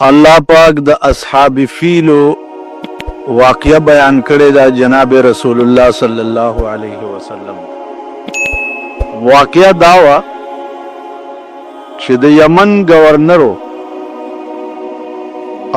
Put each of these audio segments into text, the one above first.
الله پاک د اصحاب فیل واقعه بیان کړی دا جناب رسول الله صلی الله علیه وسلم. واقعه داوا چې د یمن گورنرو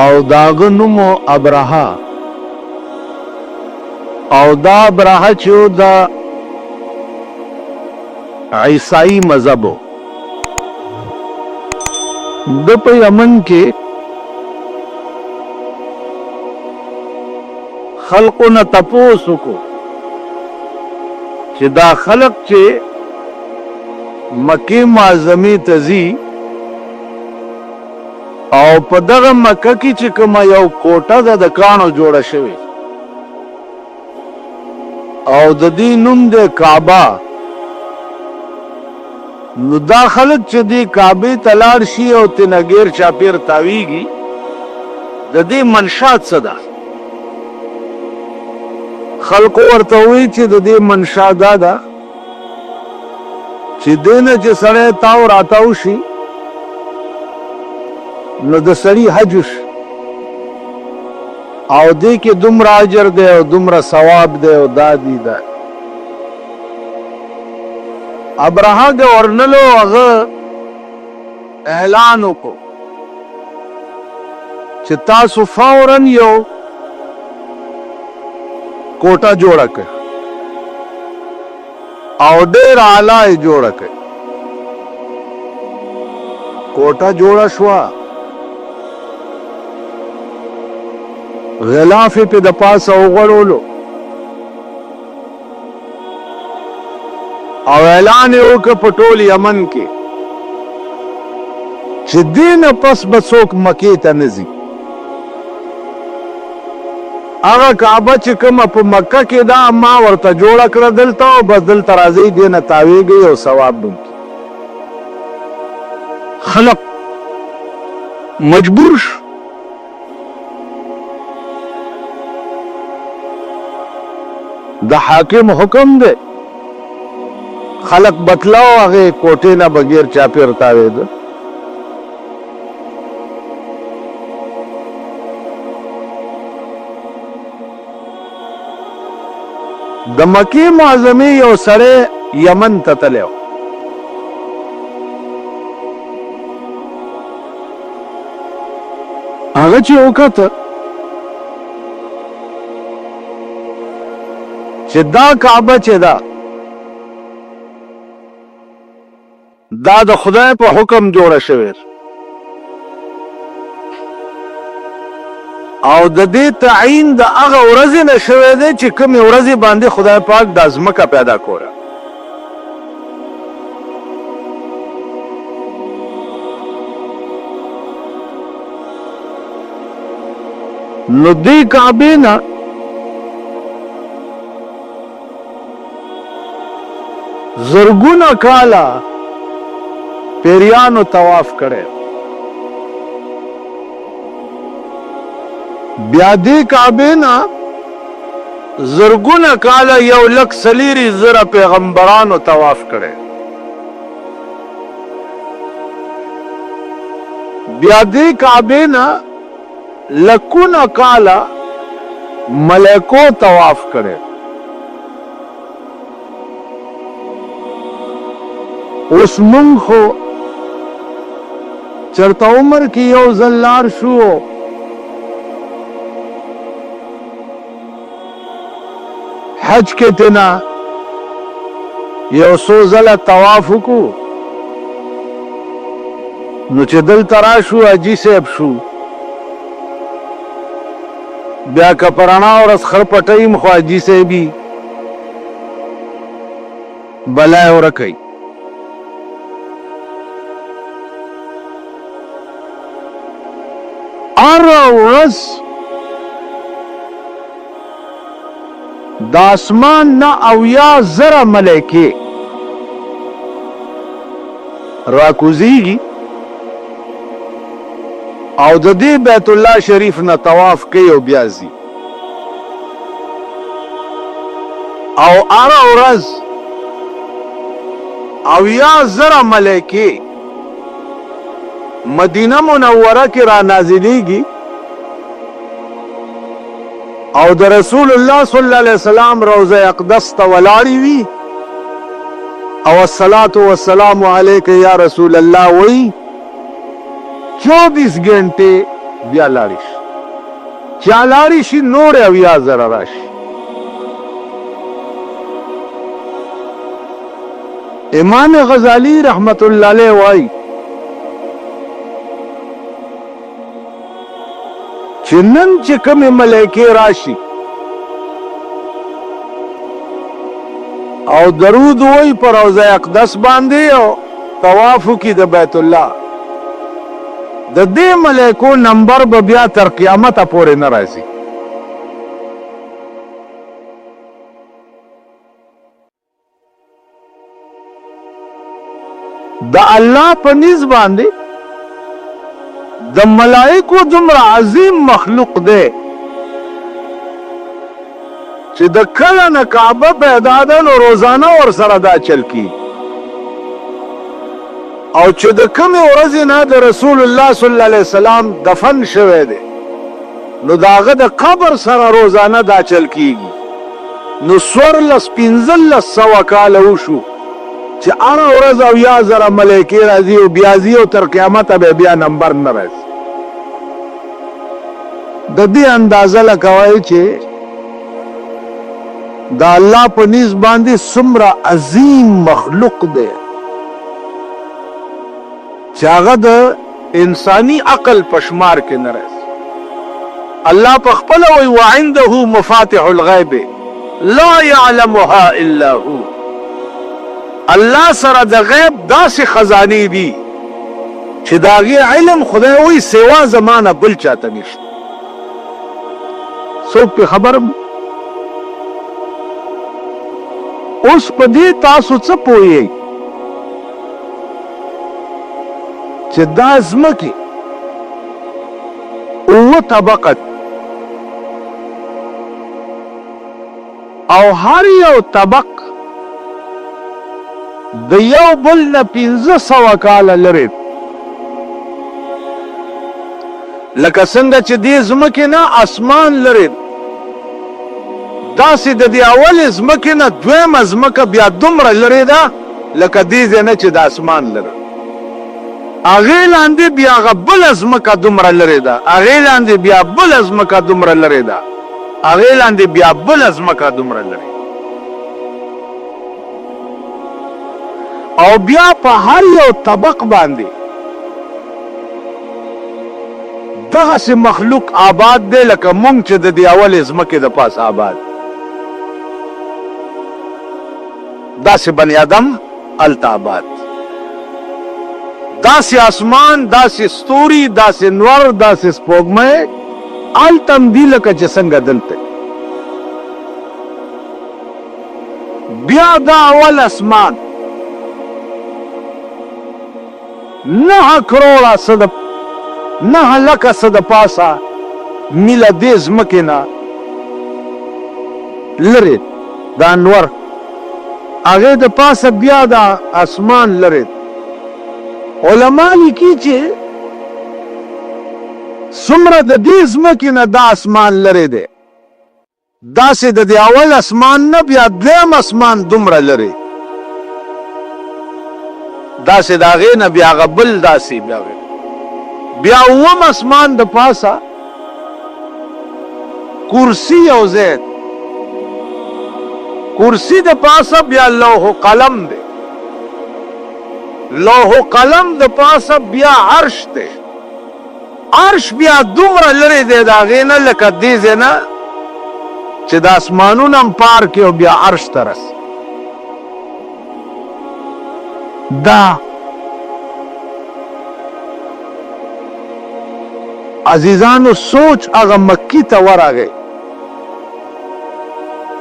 او داغه نومو ابرهه او دا ابرهه چې دا عیسائی مذهبو د په یمن کې خلقونه تپوسو کو چې دا خلق چې مکه معظمه تزي او په دغه مکه کې چې کوم یو کوټه د کانو جوړه شوی او د دې نوم د کعبه، نو دا خلق چې دی کعبه تلار شي او تنګیر چاپیر تاویږي، د دې منشات څه ده؟ خلق ورته وی چې د دې منشا دا ده چې دینه چې سړی تاو راتاو شي نو د سړي حجش او دې کې دومره اجر دی او دومره ثواب دی او دادی ده. ابرهه گورنلو هغه اعلان وکړو چې تاسو فورا یو کوټه جوړه کړ او ډېر اعلی جوړه کړ. کوټه جوړه شوه، غلاف په د پاسه وغړولو او اعلان یې وکړ په ټول یمن کې چې دینه پس به څوک مکې ته نه ځي. هغه کعبه چې کومه په مکه کې ده ما ورته جوړه کړه دلته، او بس دلته راځئ دینه تاویږئ او ثواب به وکړي. خلق مجبور شو د حاکم حکم دی، خلق بتلاو هغه کوټې نه بغیر چاپیر تاویده. د مکې معظمه یو سړی یمن ته تللی و، هغه چې وکته چې دا کعبه چې ده دا د خدای په حکم جوړه شوې او د دې تعین د هغه ورځې نه شوی دی چې کومې ورځې باندې خدای پاک دا ځمکه پیدا کوله. نو دې کعبې نه زرګونه کاله پیریانو طواف کړی، بیا دې کعبې نه زرګونه کاله 1,40,000 پیغمبرانو طواف کړی، بیا دې کعبې نه لکونه کاله ملائکو طواف کړی. اوس مونږ خو چرته عمر کې یو ځل لار شو حج کې تینا یو څو ځله طواف وکړو، نو چې دلته راشو حاجي صاحب شو، بیا که په رڼا ورځ خر پټیم خو حاجي صاحبي بلا یې ورکوي. هره ورځ د اسمان نه 80,000 ملایکې راکوزیږي او د دې بیت الله شریف نه طواف کوي او بیا ځي، او هره ورځ 80,000 ملایکې مدینه منوره کې را نازلیږي او د رسول الله صلی الله علیه وسلم روضه اقدس ته ولاړی وي او الصلاة والسلام علیک یا رسول الله وی 24 घंटे بیا لاړی شي چا لاړی شي نور اویا زره راشي. امام غزالی رحمت الله علیه وای چې نن چې کومې ملایکې راشي او درود وای پر روضه اقدس باندې او طواف کی د بیت الله د دې ملائکو نمبر به بیا تر قیامت پورې نه راځي. د الله په نس باندې د ملائکو دومره عظیم مخلوق دی چې د کله نه کعبه پیدا ده نو روزانه ورسره دا چل کی او چې د کومې ورځې نه د رسول الله صلی الله علیه وسلم دفن شوی دی نو د هغه د قبر سره روزانه دا چل کیږي. نو 1400 کاله وشو چې هره ورځ اویا زره ملایکې راځي او بیا ځي او تر قیامته به بیا نمبر نه راځي. د دې اندازه لکوئ چې د الله په نس باندې څومره عظیم مخلوق دی چې هغه د انساني عقل په شمار کې نه راځي. الله په خپله وایي وعنده مفاتح الغیب لا یعلمها الا هو. الله سره د غیب داسې خزانې دي چې د هغې علم خدای وایي سوا زمانه بل چاته نشته. څوک پې خبر اوس په دې تاسو څه پوهیږئ چې دا ځمکې 7 طبقه او هر یو طبق د یو بل نه 1500 کاله لرې لکه څنګه چې دې ځمکې نه اسمان لرې داسې د دې اولې ځمکې نه دویمه ځمکه بیا دومره لرې ده لکه دې ځای نه چې د اسمان لرې هغې لاندې بیا هغه بله ځمکه دومره لرې ده هغې لاندې بیا بله ځمکه دومره لرې ده هغې لاندې بیا بله ځمکه دومره لرې او بیا په هر یو طبق باندې دغسې مخلوق آباد دی لکه مونږ چې د دې اولې ځمکې د پاس آباد داسې بني آدم هلته آباد داسې اسمان داسې ستوري داسې نور داسې سپوږمۍ هلته هم دي لکه چې څنګه دلته بیا دا اول اسمان 9 کروڑه نه لکه څه د پاسه میله دې ځمکې نه لرې د انور هغې د پاسه بیا د اسمان لرې علما لیکي چې څومره د دې ځمکې نه دا اسمان لرې دی داسې د دې اول اسمان نه بیا دویم اسمان دومره لرې داسې د هغې نه بیا هغه بل داسې بیا اوم اسمان د پاسه کرسی او زید کرسی د پاسه بیا لوح قلم دی لوح قلم د پاسه بیا عرش دی عرش بیا دومره لرې دی د هغې نه لکه دې ځای نه چې د اسمانونه هم پار کړي او بیا عرش ته رسي دا عزیزانو سوچ هغه مکی ته ورغی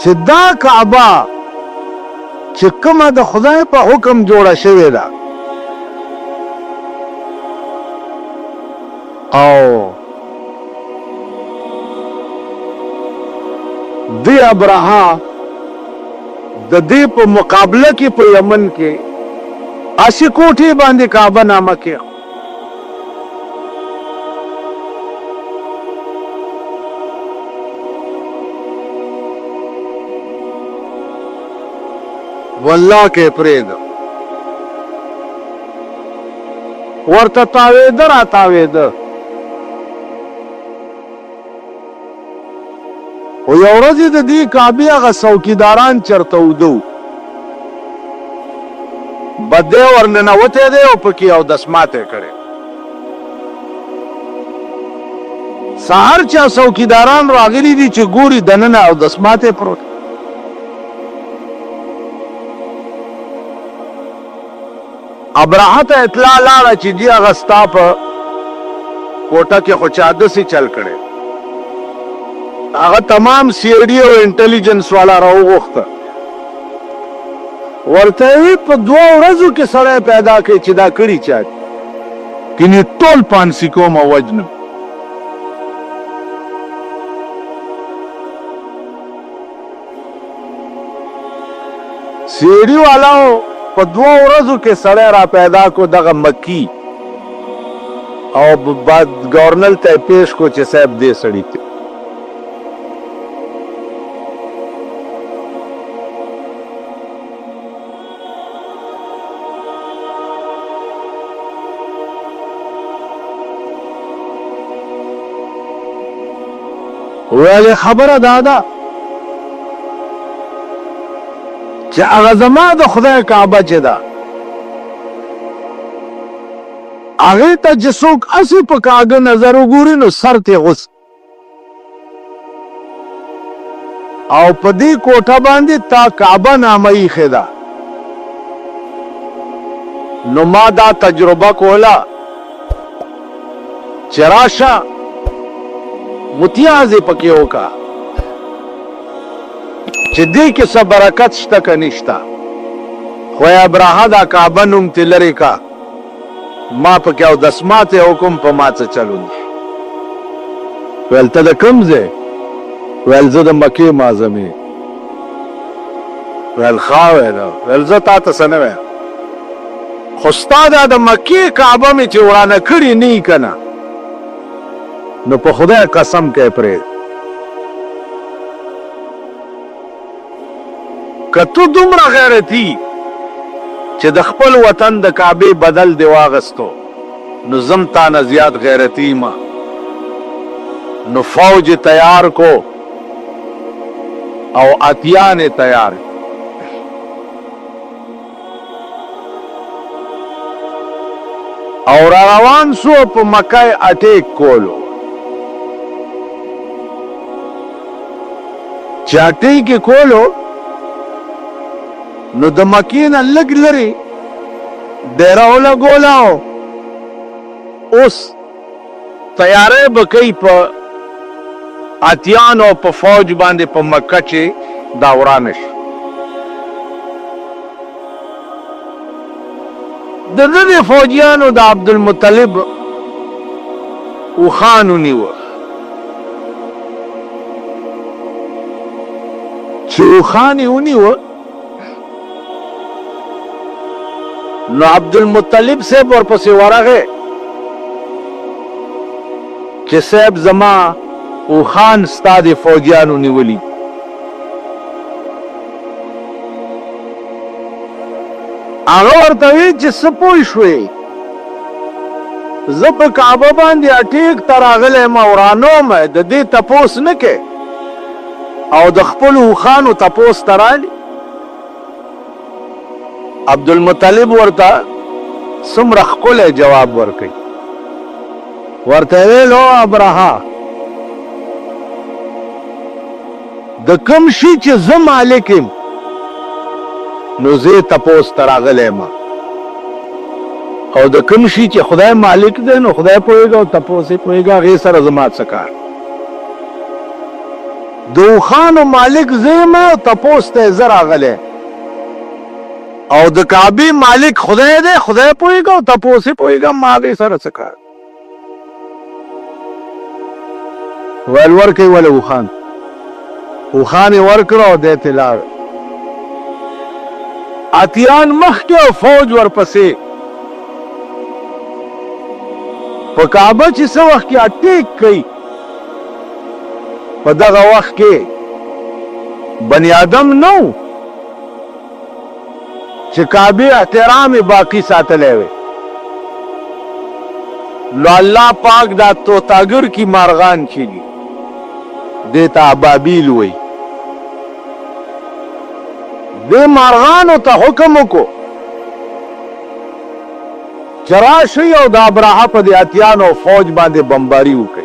چې دا کعبه چې کومه د خدای په حکم جوړه شوې ده او دی ابرها د دې په مقابله کې په یمن کې 80 کوټې باندې کعبه نامه کې والله کې پرېږده ورته تاوېده را تاوېده خو یو ورځ یې د دې کعبې هغه څوکیداران چرته اوده وو بدی ورننوتی دی او پکې اودس ماتی کړی سهار چا څوکیداران راغلي دي چې ګوري دننه اودس ماتی پروت ابرهه ته اطلاع لاړه چې دې هغه ستا په کوټه کې خو چا داسې چل کړی هغه تمام سیډي او انټیلیجنس والا راوغوښته ورته یې په 2 ورځو کې سړی پیدا کړي چې دا کړي چا کینې ټول پانسي کوم او وجنم سیډي والاو په 2 ورځو کې سړی را پیدا کو دغه مکی او بعد گورنر ته پیش کو چې صاحب دې سړی ته ویلې خبره دادا چې هغه زما د خدای کعبه چې ده هغې ته چې څوک اسې په کاږه نظر وګوري نو سر ترې غوڅ او په دې کوټه باندې تا کعبه نامه ایښې ده نو ما دا تجربه کوله چې راشه متیازې پکې وکړه چې دې کې څه برکت شته که نشته خو یې ابرهه دا کعبه نوم ترې لرې کا ما پکې اودس ماتی وکړم په ما څه چلون ویل ته د کوم ځای ویل زه د مکې معظمې ویل ښه ویل ویل زه تا ته څه نه وایم خو ستا دا د مکې کعبه مې چې ورانه کړې نه یي که نه نو په خدای قسم کې پرېږده که تو دومره غیرتي چې د خپل وطن د کعبې بدل دی واغستو نو زم تا نه زیات غیرتي ما نو فوج تیار کو او اتیان تیار او روان سو په مکه اٹیک کولو چې اٹیک کولو نو د مکې نه لږ لرې ډیره ولګوله اوس تیاری به کوي په اتیانو په فوج باندې په مکه چې دا ورانه شي د دې فوجیانو د عبدالمطلب اوښان ونیوه چې اوښان یې ونیوه نو عبدالمطلب صاحب ورپسې ورغی چې صاحب زما اوښان ستا د فوجیانو نیولي هغه ورته وی چې څه پوه شوې زه په کعبه باندې اټیک ته راغلی یم ورانو م د دې تپوس نه کې او د خپلو اوښانو تپوس ته رالي عبدالمطلب ورته څومره ښکلی جواب ورکوي ورته ویل او ابرهه د کوم شي چې زه مالک یم نو زه تپوس ته راغلی یم او د کوم شي چې خدای مالک دی نو خدای پوهېږي او تپوس یې پوهېږي هغې سره زما څه کار د اوښانو مالک زه یم او تپوس ته یې زه راغلی او د کعبې مالک خدای دی خدای پوهېږي او تپوس یې پوهېږي ما هغې سره څه کار ویل ورکوي ولې اوښان اوښان یې ورکړه او دی ترې لاړ اتیان مخکې او فوج ورپسې په کعبه چې څه وخت کې اټیک کوي په دغه وخت کې بني آدم نو چې کعبه احترام باقی ساتلی وي. نو الله پاک دا توتاګر کی مارغان چي دي دیتا ابابیل وي. دې مارغانو ته حکم وکړو چې راشئ او د ابراهه په دې اتیانو فوج باندې بمباري وکړي.